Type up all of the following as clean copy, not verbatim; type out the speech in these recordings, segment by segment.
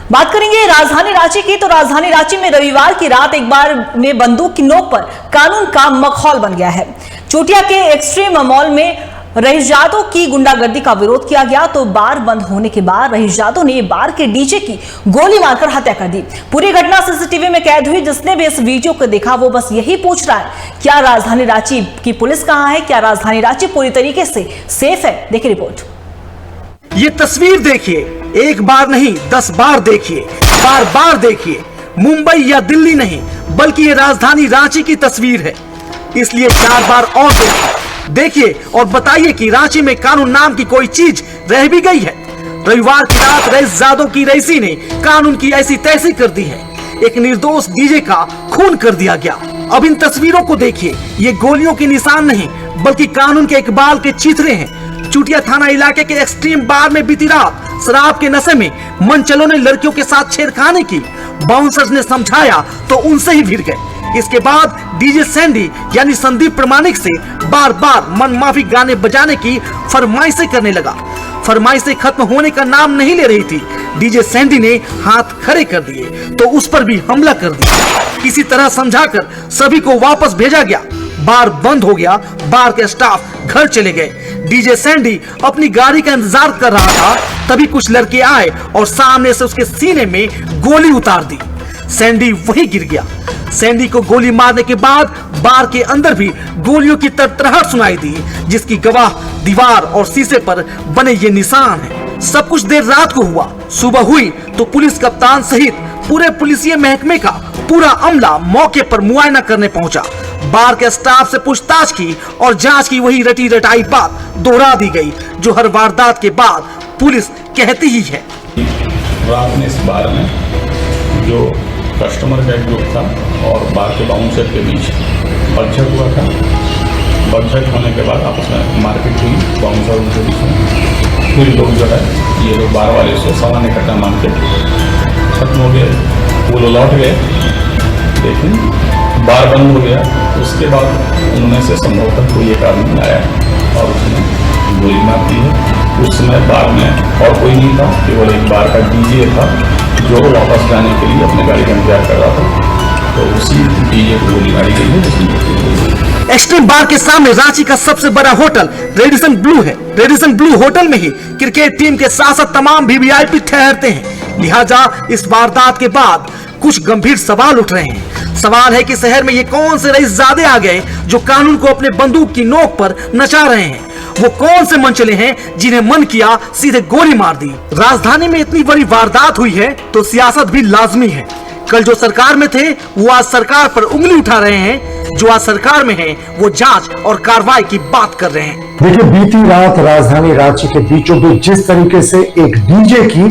बात करेंगे राजधानी रांची की। तो राजधानी रांची में रविवार की रात एक बार में बंदूक की नोक पर कानून का माहौल बन गया है। चोटिया के एक्सट्रीम मॉल में रहीजादों की गुंडागर्दी का विरोध किया गया तो बार बंद होने के बाद रहीजादों ने बार के डीजे की गोली मारकर हत्या कर दी। पूरी घटना सीसीटीवी में कैद हुई। जिसने भी इस वीडियो को देखा वो बस यही पूछ रहा है, क्या राजधानी रांची की पुलिस कहां है? क्या राजधानी रांची पूरी तरीके से सेफ है? देखिए रिपोर्ट। ये तस्वीर देखिए, एक बार नहीं 10 बार देखिए, बार बार देखिए। मुंबई या दिल्ली नहीं बल्कि ये राजधानी रांची की तस्वीर है, इसलिए 4 बार और देखिए और बताइए कि रांची में कानून नाम की कोई चीज रह भी गई है। रविवार की रात रईसजादों की रईसी ने कानून की ऐसी तैसी कर दी है, एक निर्दोष डीजे का खून कर दिया गया। अब इन तस्वीरों को देखिए, ये गोलियों के निशान नहीं बल्कि कानून के इकबाल के चित्रे हैं। चुटिया थाना इलाके के एक्सट्रीम बार में बीती रात शराब के नशे में मनचलों ने लड़कियों के साथ छेड़खानी की। बाउंसर्स ने समझाया तो उनसे ही भिड़ गए। इसके बाद डीजे सैंडी यानी संदीप प्रमाणिक से बार बार मनमाफी गाने बजाने की फरमाइशें करने लगा। फरमाइशें खत्म होने का नाम नहीं ले रही थी। डीजे सैंडी ने हाथ खड़े कर दिए तो उस पर भी हमला कर दिया। किसी तरह समझाकर सभी को वापस भेजा गया। बार बंद हो गया, बार के स्टाफ घर चले गए। डीजे सैंडी अपनी गाड़ी का इंतजार कर रहा था, तभी कुछ लड़के आए और सामने से उसके सीने में गोली उतार दी। सैंडी वहीं गिर गया। सैंडी को गोली मारने के बाद बार के अंदर भी गोलियों की तरतराहट सुनाई दी, जिसकी गवाह दीवार और शीशे पर बने ये निशान है। सब कुछ देर रात को हुआ। सुबह हुई तो पुलिस कप्तान सहित पूरे पुलिसिय महकमे का पूरा अमला मौके पर मुआयना करने पहुंचा। बार के स्टाफ से पूछताछ की और जांच की वही रटी रटाई बात दोहरा दी गई जो हर वारदात के बाद पुलिस कहती ही है। रात में इस बार में जो कस्टमर का एक ग्रुप था और बार के बाउंसर के बीच बकझक हुआ था। बकझक होने के बाद आपस में मारपीट हुई बाउंसर उनके बीच में। फिर लोग जो है ये लोग बार वाले से सामान्य घटना मान के खत्म हो गए। वो लोग लौट गए लेकिन बार बंद हो गया। उसके बाद उनमें से संभवतः कोई एक आदमी आया और उसने गोली मार दी है। उस समय बार में और कोई नहीं था, केवल एक बार का डीजे था जो वापस जाने के लिए अपने गाड़ी का इंतजार कर रहा था। तो उसी डीजे को गोली मारी गई है जिसमें एक्सट्रीम बार के सामने रांची का सबसे बड़ा होटल रेडिसन ब्लू है। रेडिसन ब्लू होटल में ही क्रिकेट टीम के साथ तमाम वीवीआईपी ठहरते हैं। लिहाजा इस वारदात के बाद कुछ गंभीर सवाल उठ रहे हैं। सवाल है कि शहर में ये कौन से रईसजादे आ गए जो कानून को अपने बंदूक की नोक पर नचा रहे हैं? वो कौन से मनचले हैं जिन्हें मन किया सीधे गोली मार दी? राजधानी में इतनी बड़ी वारदात हुई है तो सियासत भी लाजमी है। कल जो सरकार में थे वो आज सरकार पर उंगली उठा रहे हैं, जो आज सरकार में है वो जांच और कार्रवाई की बात कर रहे हैं। देखिए, बीती रात राजधानी रांची के बीचों बीच जिस तरीके से एक डीजे की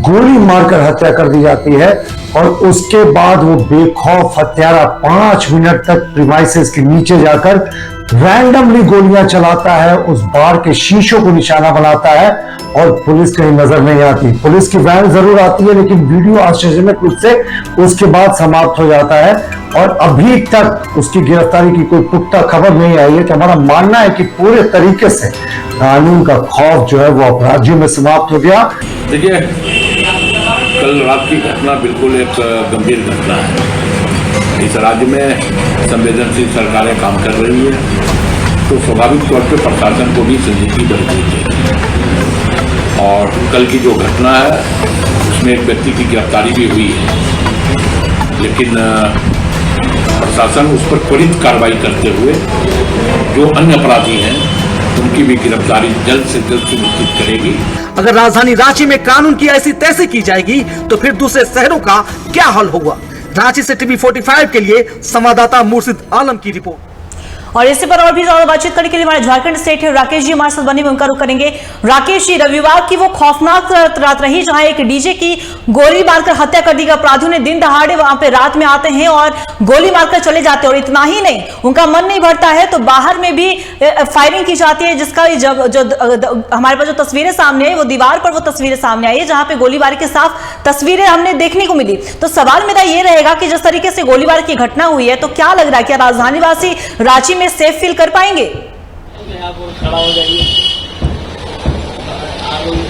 गोली मारकर हत्या कर दी जाती है और उसके बाद वो बेखौफ हत्यारा 5 मिनट तक प्रीमाइसेस के नीचे जाकर रैंडमली गोलियां चलाता है, उस बार के शीशों को निशाना बनाता है और पुलिस कहीं नजर नहीं आती। पुलिस की वैन जरूर आती है लेकिन वीडियो आश्चर्यजनक रूप से उसके बाद समाप्त हो जाता है और अभी तक उसकी गिरफ्तारी की कोई पुख्ता खबर नहीं आई है। तो हमारा मानना है कि पूरे तरीके से कानून का खौफ जो है वो अपराधियों में समाप्त हो गया। देखिए, कल रात की घटना बिल्कुल एक गंभीर घटना है। इस राज्य में संवेदनशील सरकारें काम कर रही है तो स्वाभाविक तौर पर प्रशासन को भी संजीदगी बरतनी चाहिए। और कल की जो घटना है उसमें एक व्यक्ति की गिरफ्तारी भी हुई है, लेकिन प्रशासन उस पर त्वरित कार्रवाई करते हुए जो अन्य अपराधी हैं उनकी भी गिरफ्तारी जल्द से जल्द सुनिश्चित करेगी। अगर राजधानी रांची में कानून की ऐसी तैसी की जाएगी तो फिर दूसरे शहरों का क्या हाल होगा? रांची से टीवी 45 के लिए संवाददाता मुर्शिद आलम की रिपोर्ट। और इसी पर और भी ज्यादा बातचीत करने के लिए हमारे झारखंड स्टेट राकेश जी हमारे साथ बने हुए, उनका रुख करेंगे। राकेश जी, रविवार की वो खौफनाक रात रही जहां एक डीजे की गोली मारकर हत्या कर दी गई। अपराधियों ने दिन दहाड़े वहां पे रात में आते हैं और गोली मारकर चले जाते हैं और इतना ही नहीं, उनका मन नहीं भरता है तो बाहर में भी फायरिंग की जाती है, जिसका जो हमारे पास जो तस्वीरें सामने है वो दीवार पर वो तस्वीरें सामने आई है जहां पे गोलीबारी के साफ तस्वीरें हमने देखने को मिली। तो सवाल मेरा ये रहेगा कि जिस तरीके से गोलीबारी की घटना हुई है तो क्या लग रहा है, क्या राजधानी वासी रांची में सेफ फील कर पाएंगे? खड़ा हो जाइए।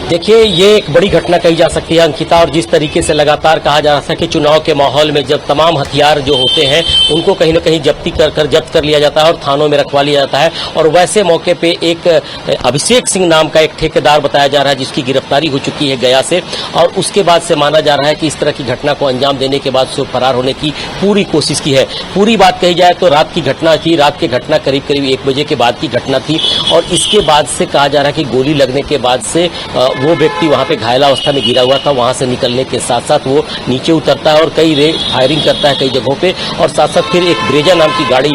देखिए, ये एक बड़ी घटना कही जा सकती है अंकिता, और जिस तरीके से लगातार कहा जा रहा था कि चुनाव के माहौल में जब तमाम हथियार जो होते हैं उनको कहीं न कहीं जब्त कर लिया जाता है और थानों में रखवा लिया जाता है, और वैसे मौके पे एक अभिषेक सिंह नाम का एक ठेकेदार बताया जा रहा है जिसकी गिरफ्तारी हो चुकी है गया से, और उसके बाद से माना जा रहा है कि इस तरह की घटना को अंजाम देने के बाद से फरार होने की पूरी कोशिश की है। पूरी बात कही जाए तो रात की घटना थी, रात की घटना करीब 1 बजे के बाद की घटना थी, और इसके बाद से कहा जा रहा है कि गोली लगने के बाद से वो व्यक्ति वहां पे घायलावस्था में गिरा हुआ था। वहां से निकलने के साथ साथ वो नीचे उतरता है और कई फायरिंग करता है कई जगहों पे, और साथ साथ फिर एक ब्रेजा नाम की गाड़ी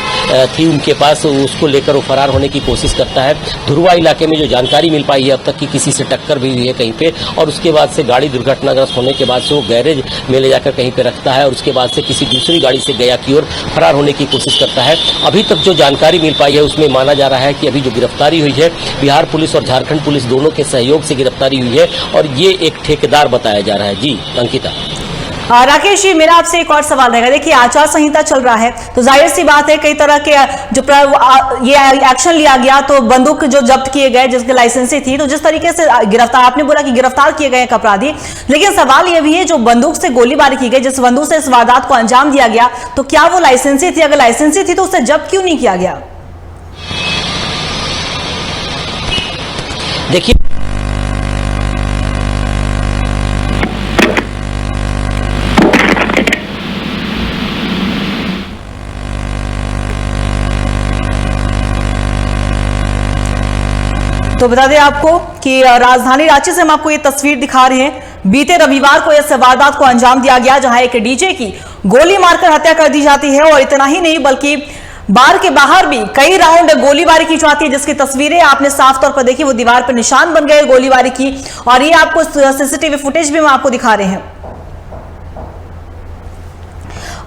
थी उनके पास, उसको लेकर वो फरार होने की कोशिश करता है। धुरवा इलाके में जो जानकारी मिल पाई है अब तक की किसी से टक्कर भी हुई है कहीं पे, और उसके बाद से गाड़ी दुर्घटनाग्रस्त होने के बाद से वो गैरेज में ले जाकर कहीं पे रखता है, और उसके बाद से किसी दूसरी गाड़ी से गया की ओर फरार होने की कोशिश करता है। अभी तक जो जानकारी मिल पाई है उसमें माना जा रहा है कि अभी जो गिरफ्तारी हुई है बिहार पुलिस और झारखंड पुलिस दोनों के सहयोग से गिरफ्तारी हुई है, और ये एक ठेकेदार बताया जा रहा है। जी अंकिता। राकेश जी, मेरा आपसे एक और सवाल रहेगा। देखिए, आचार संहिता चल रहा है तो जाहिर सी बात है कई तरह के जो ये एक्शन लिया गया, तो बंदूक जो जब्त किए गए जिसकी लाइसेंसी थी, तो जिस तरीके से गिरफ्तार, आपने बोला कि गिरफ्तार किए गए एक अपराधी, लेकिन सवाल यह भी है जो बंदूक से गोलीबारी की गई, जिस बंदूक से इस वारदात को अंजाम दिया गया, तो क्या वो लाइसेंसी थी? अगर लाइसेंसी थी तो उसे जब्त क्यों नहीं किया गया? देखिए, तो बता दें आपको कि राजधानी रांची से हम आपको ये तस्वीर दिखा रहे हैं। बीते रविवार को इस वारदात को अंजाम दिया गया जहां एक डीजे की गोली मारकर हत्या कर दी जाती है, और इतना ही नहीं बल्कि बार के बाहर भी कई राउंड गोलीबारी की जाती है, जिसकी तस्वीरें आपने साफ तौर पर देखी। वो दीवार पर निशान बन गए गोलीबारी की, और ये आपको सीसीटीवी फुटेज भी हम आपको दिखा रहे हैं।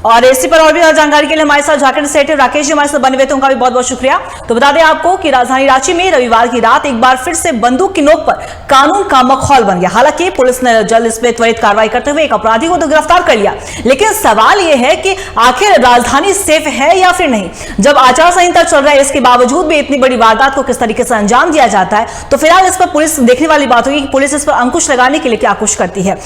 और इसी पर और भी जानकारी के लिए हमारे साथ झारखंड सेठ राकेश जी हमारे साथ बने हुए थे, उनका भी बहुत बहुत शुक्रिया। तो बता दें आपको कि राजधानी रांची में रविवार की रात एक बार फिर से बंदूक की नोक पर कानून का माहौल बन गया। हालांकि पुलिस ने जल्द इस पर त्वरित कार्रवाई करते हुए एक अपराधी को तो गिरफ्तार कर लिया, लेकिन सवाल यह है कि आखिर राजधानी सेफ है या फिर नहीं। जब आचार संहिता चल रहा है, इसके बावजूद भी इतनी बड़ी वारदात को किस तरीके से अंजाम दिया जाता है, तो फिलहाल इस पर पुलिस देखने वाली बात होगी कि पुलिस इस पर अंकुश लगाने के लिए क्या कुछ करती है।